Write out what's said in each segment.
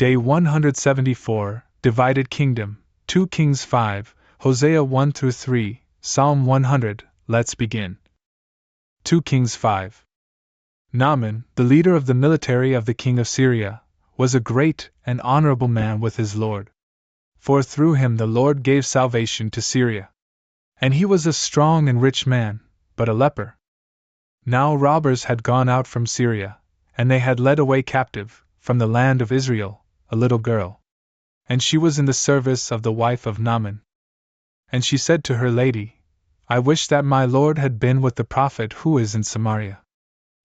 Day 174, Divided Kingdom, 2 Kings 5, Hosea 1-3, Psalm 100. Let's begin. 2 Kings 5. Naaman, the leader of the military of the king of Syria, was a great and honorable man with his Lord. For through him the Lord gave salvation to Syria. And he was a strong and rich man, but a leper. Now robbers had gone out from Syria, and they had led away captive, from the land of Israel, a little girl. And she was in the service of the wife of Naaman. And she said to her lady, I wish that my Lord had been with the prophet who is in Samaria.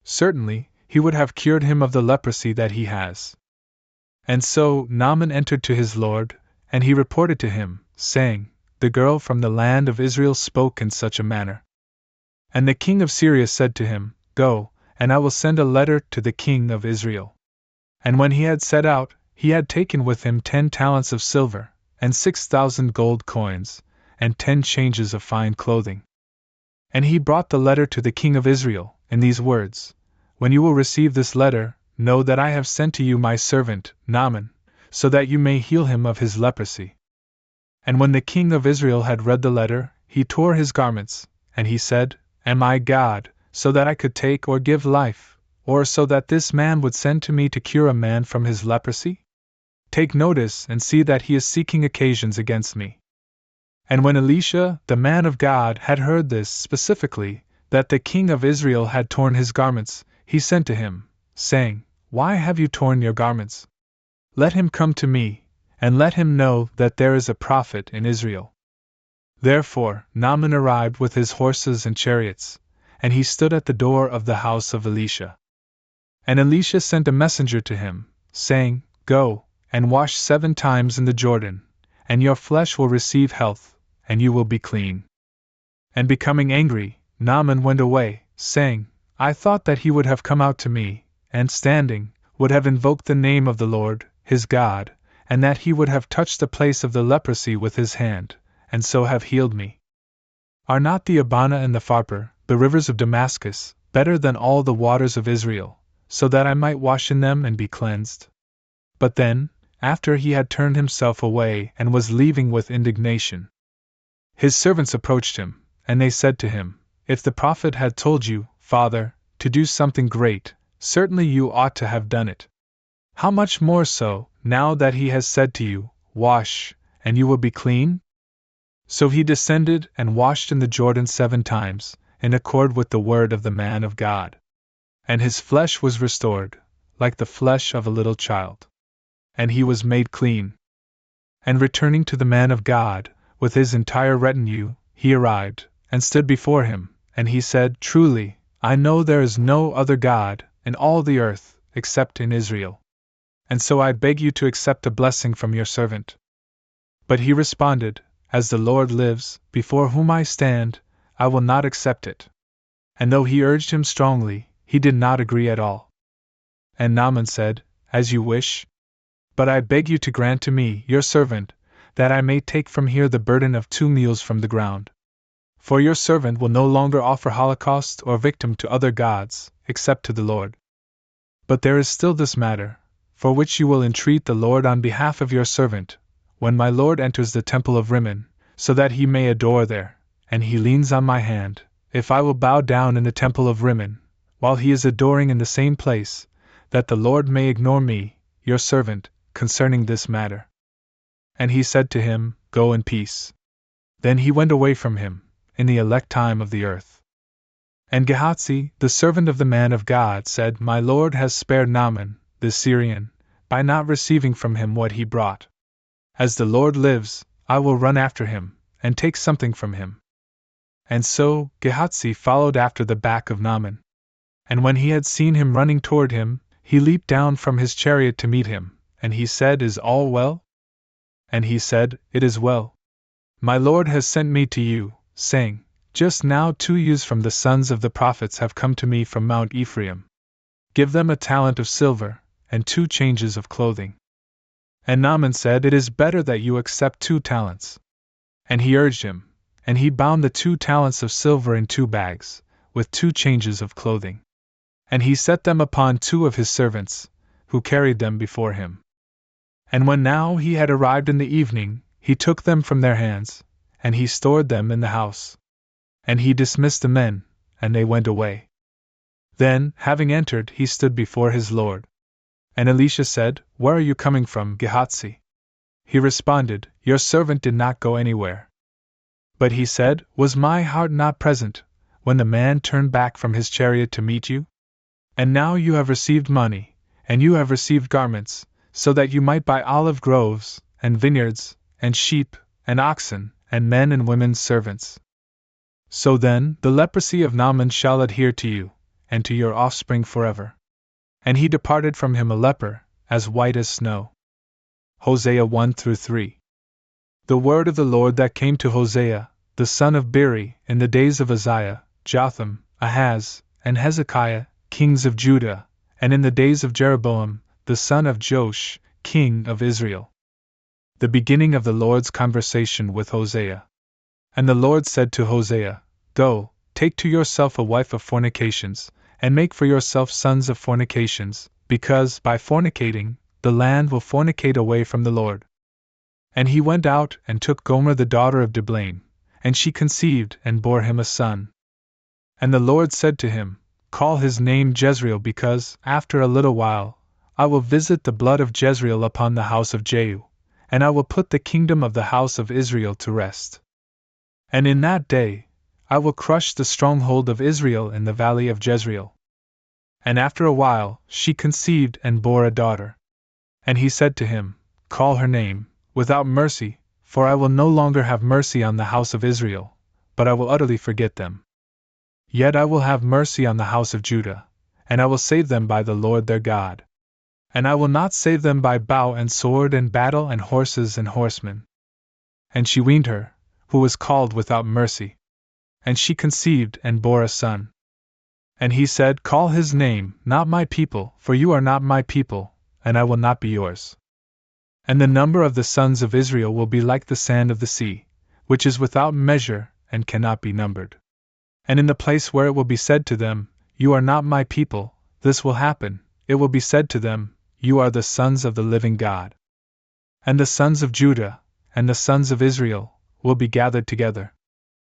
Certainly, he would have cured him of the leprosy that he has. And so Naaman entered to his Lord, and he reported to him, saying, The girl from the land of Israel spoke in such a manner. And the king of Syria said to him, Go, and I will send a letter to the king of Israel. And when he had set out, he had taken with him 10 talents of silver, and 6,000 gold coins, and 10 changes of fine clothing. And he brought the letter to the king of Israel, in these words, When you will receive this letter, know that I have sent to you my servant, Naaman, so that you may heal him of his leprosy. And when the king of Israel had read the letter, he tore his garments, and he said, Am I God, so that I could take or give life, or so that this man would send to me to cure a man from his leprosy? Take notice and see that he is seeking occasions against me. And when Elisha, the man of God, had heard this specifically, that the king of Israel had torn his garments, he sent to him, saying, Why have you torn your garments? Let him come to me, and let him know that there is a prophet in Israel. Therefore Naaman arrived with his horses and chariots, and he stood at the door of the house of Elisha. And Elisha sent a messenger to him, saying, Go, and wash 7 times in the Jordan, and your flesh will receive health, and you will be clean. And becoming angry, Naaman went away, saying, I thought that he would have come out to me, and standing, would have invoked the name of the Lord, his God, and that he would have touched the place of the leprosy with his hand, and so have healed me. Are not the Abana and the Pharpar, the rivers of Damascus, better than all the waters of Israel, so that I might wash in them and be cleansed? But then, after he had turned himself away and was leaving with indignation, his servants approached him, and they said to him, If the prophet had told you, Father, to do something great, certainly you ought to have done it. How much more so, now that he has said to you, Wash, and you will be clean? So he descended and washed in the Jordan 7 times, in accord with the word of the man of God. And his flesh was restored, like the flesh of a little child. And he was made clean. And returning to the man of God, with his entire retinue, he arrived, and stood before him, and he said, Truly, I know there is no other God, in all the earth, except in Israel. And so I beg you to accept a blessing from your servant. But he responded, As the Lord lives, before whom I stand, I will not accept it. And though he urged him strongly, he did not agree at all. And Naaman said, As you wish. But I beg you to grant to me, your servant, that I may take from here the burden of 2 mules from the ground. For your servant will no longer offer holocaust or victim to other gods, except to the Lord. But there is still this matter, for which you will entreat the Lord on behalf of your servant, when my Lord enters the temple of Rimmon, so that he may adore there, and he leans on my hand, if I will bow down in the temple of Rimmon, while he is adoring in the same place, that the Lord may ignore me, your servant, concerning this matter. And he said to him, Go in peace. Then he went away from him, in the elect time of the earth. And Gehazi, the servant of the man of God, said, My Lord has spared Naaman, the Syrian, by not receiving from him what he brought. As the Lord lives, I will run after him, and take something from him. And so Gehazi followed after the back of Naaman. And when he had seen him running toward him, he leaped down from his chariot to meet him, and he said, Is all well? And he said, It is well. My Lord has sent me to you, saying, Just now 2 youths from the sons of the prophets have come to me from Mount Ephraim. Give them a talent of silver, and 2 changes of clothing. And Naaman said, It is better that you accept 2 talents. And he urged him, and he bound the 2 talents of silver in 2 bags, with 2 changes of clothing. And he set them upon 2 of his servants, who carried them before him. And when now he had arrived in the evening, he took them from their hands, and he stored them in the house. And he dismissed the men, and they went away. Then, having entered, he stood before his lord. And Elisha said, Where are you coming from, Gehazi? He responded, Your servant did not go anywhere. But he said, Was my heart not present, when the man turned back from his chariot to meet you? And now you have received money, and you have received garments, so that you might buy olive groves, and vineyards, and sheep, and oxen, and men and women's servants. So then, the leprosy of Naaman shall adhere to you, and to your offspring forever. And he departed from him a leper, as white as snow. Hosea 1-3. The word of the Lord that came to Hosea, the son of Beeri, in the days of Uzziah, Jotham, Ahaz, and Hezekiah, kings of Judah, and in the days of Jeroboam, the son of Joash, king of Israel. The beginning of the Lord's conversation with Hosea. And the Lord said to Hosea, Go, take to yourself a wife of fornications, and make for yourself sons of fornications, because, by fornicating, the land will fornicate away from the Lord. And he went out and took Gomer the daughter of Diblaim, and she conceived and bore him a son. And the Lord said to him, Call his name Jezreel, because, after a little while, I will visit the blood of Jezreel upon the house of Jehu, and I will put the kingdom of the house of Israel to rest. And in that day, I will crush the stronghold of Israel in the valley of Jezreel. And after a while, she conceived and bore a daughter. And he said to him, Call her name, Without Mercy, for I will no longer have mercy on the house of Israel, but I will utterly forget them. Yet I will have mercy on the house of Judah, and I will save them by the Lord their God. And I will not save them by bow and sword and battle and horses and horsemen. And she weaned her, who was called Without Mercy. And she conceived and bore a son. And he said, Call his name, Not My People, for you are not my people, and I will not be yours. And the number of the sons of Israel will be like the sand of the sea, which is without measure and cannot be numbered. And in the place where it will be said to them, You are not my people, this will happen, it will be said to them, You are the sons of the living God. And the sons of Judah, and the sons of Israel, will be gathered together.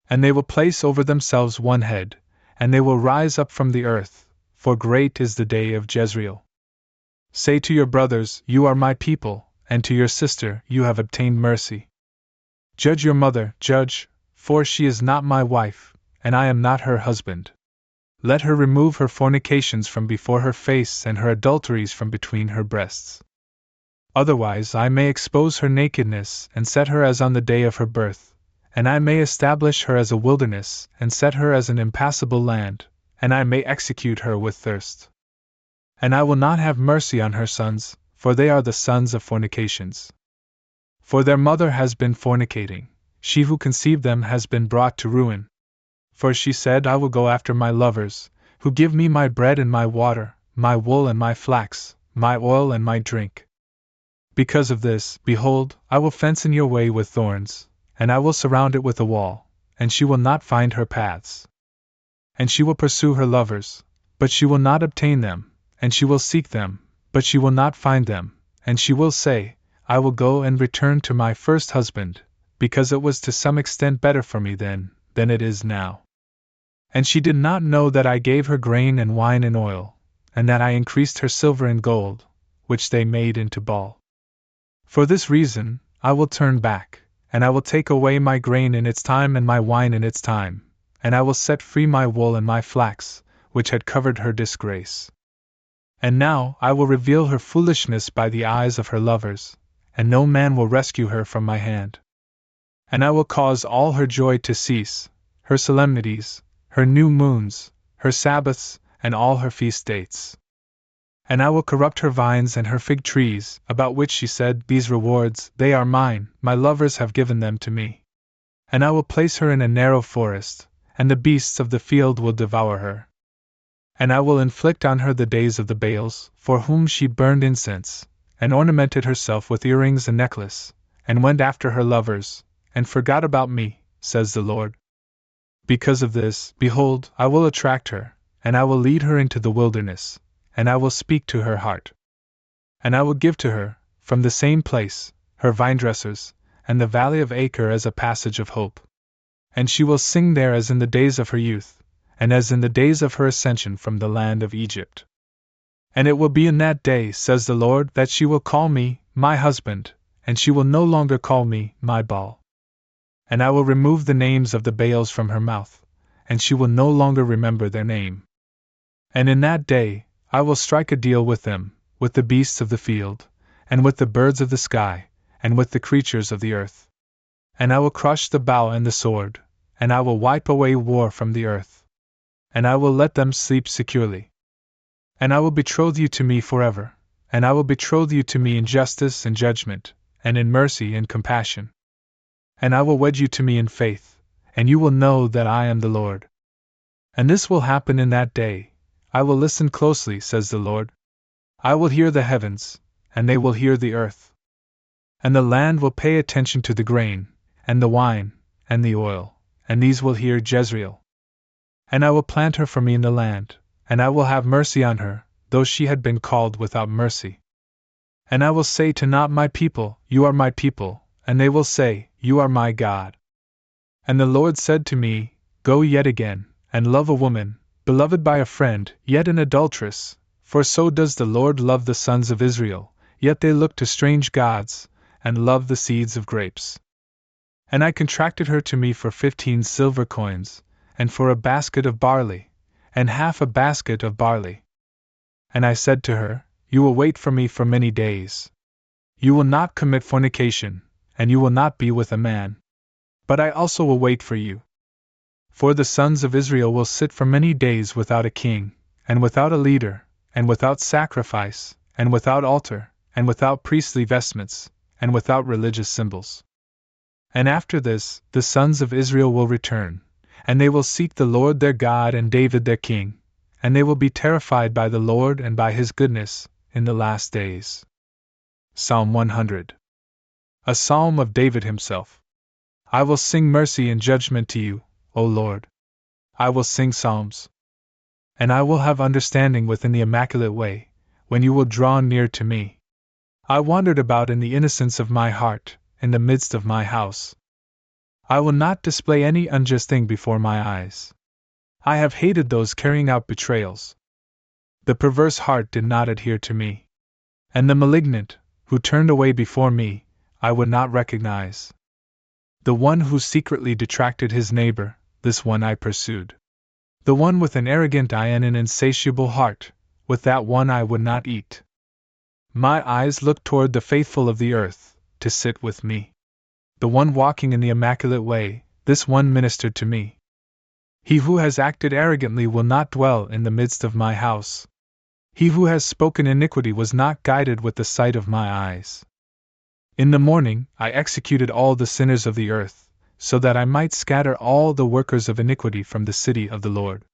And they will place over themselves one head, and they will rise up from the earth, for great is the day of Jezreel. Say to your brothers, You are my people, and to your sister, You have obtained mercy. Judge your mother, judge, for she is not my wife, and I am not her husband. Let her remove her fornications from before her face and her adulteries from between her breasts. Otherwise I may expose her nakedness and set her as on the day of her birth, and I may establish her as a wilderness and set her as an impassable land, and I may execute her with thirst. And I will not have mercy on her sons, for they are the sons of fornications. For their mother has been fornicating, she who conceived them has been brought to ruin. For she said, I will go after my lovers, who give me my bread and my water, my wool and my flax, my oil and my drink. Because of this, behold, I will fence in your way with thorns, and I will surround it with a wall, and she will not find her paths. And she will pursue her lovers, but she will not obtain them, and she will seek them, but she will not find them, and she will say, I will go and return to my first husband, because it was to some extent better for me then than it is now. And she did not know that I gave her grain and wine and oil, and that I increased her silver and gold, which they made into ball. For this reason, I will turn back, and I will take away my grain in its time and my wine in its time, and I will set free my wool and my flax, which had covered her disgrace. And now I will reveal her foolishness by the eyes of her lovers, and no man will rescue her from my hand. And I will cause all her joy to cease, her solemnities, her new moons, her Sabbaths, and all her feast dates. And I will corrupt her vines and her fig trees, about which she said, These rewards, they are mine, my lovers have given them to me. And I will place her in a narrow forest, and the beasts of the field will devour her. And I will inflict on her the days of the Baals, for whom she burned incense, and ornamented herself with earrings and necklace, and went after her lovers, and forgot about me, says the Lord. Because of this, behold, I will attract her, and I will lead her into the wilderness, and I will speak to her heart. And I will give to her, from the same place, her vinedressers, and the valley of Acre as a passage of hope. And she will sing there as in the days of her youth, and as in the days of her ascension from the land of Egypt. And it will be in that day, says the Lord, that she will call me, my husband, and she will no longer call me, my Baal. And I will remove the names of the Baals from her mouth, and she will no longer remember their name. And in that day, I will strike a deal with them, with the beasts of the field, and with the birds of the sky, and with the creatures of the earth. And I will crush the bow and the sword, and I will wipe away war from the earth. And I will let them sleep securely. And I will betroth you to me forever, and I will betroth you to me in justice and judgment, and in mercy and compassion. And I will wed you to me in faith, and you will know that I am the Lord. And this will happen in that day. I will listen closely, says the Lord. I will hear the heavens, and they will hear the earth. And the land will pay attention to the grain, and the wine, and the oil, and these will hear Jezreel. And I will plant her for me in the land, and I will have mercy on her, though she had been called without mercy. And I will say to not my people, you are my people, and they will say, you are my God. And the Lord said to me, go yet again, and love a woman, beloved by a friend, yet an adulteress, for so does the Lord love the sons of Israel, yet they look to strange gods, and love the seeds of grapes. And I contracted her to me for 15 silver coins, and for a basket of barley, and half a basket of barley. And I said to her, you will wait for me for many days. You will not commit fornication, and you will not be with a man. But I also will wait for you. For the sons of Israel will sit for many days without a king, and without a leader, and without sacrifice, and without altar, and without priestly vestments, and without religious symbols. And after this, the sons of Israel will return, and they will seek the Lord their God and David their king, and they will be terrified by the Lord and by his goodness, in the last days. Psalm 100. A psalm of David himself. I will sing mercy and judgment to you, O Lord. I will sing psalms. And I will have understanding within the immaculate way, when you will draw near to me. I wandered about in the innocence of my heart, in the midst of my house. I will not display any unjust thing before my eyes. I have hated those carrying out betrayals. The perverse heart did not adhere to me. And the malignant, who turned away before me, I would not recognize. The one who secretly detracted his neighbor, this one I pursued. The one with an arrogant eye and an insatiable heart, with that one I would not eat. My eyes looked toward the faithful of the earth, to sit with me. The one walking in the immaculate way, this one ministered to me. He who has acted arrogantly will not dwell in the midst of my house. He who has spoken iniquity was not guided with the sight of my eyes. In the morning I executed all the sinners of the earth, so that I might scatter all the workers of iniquity from the city of the Lord.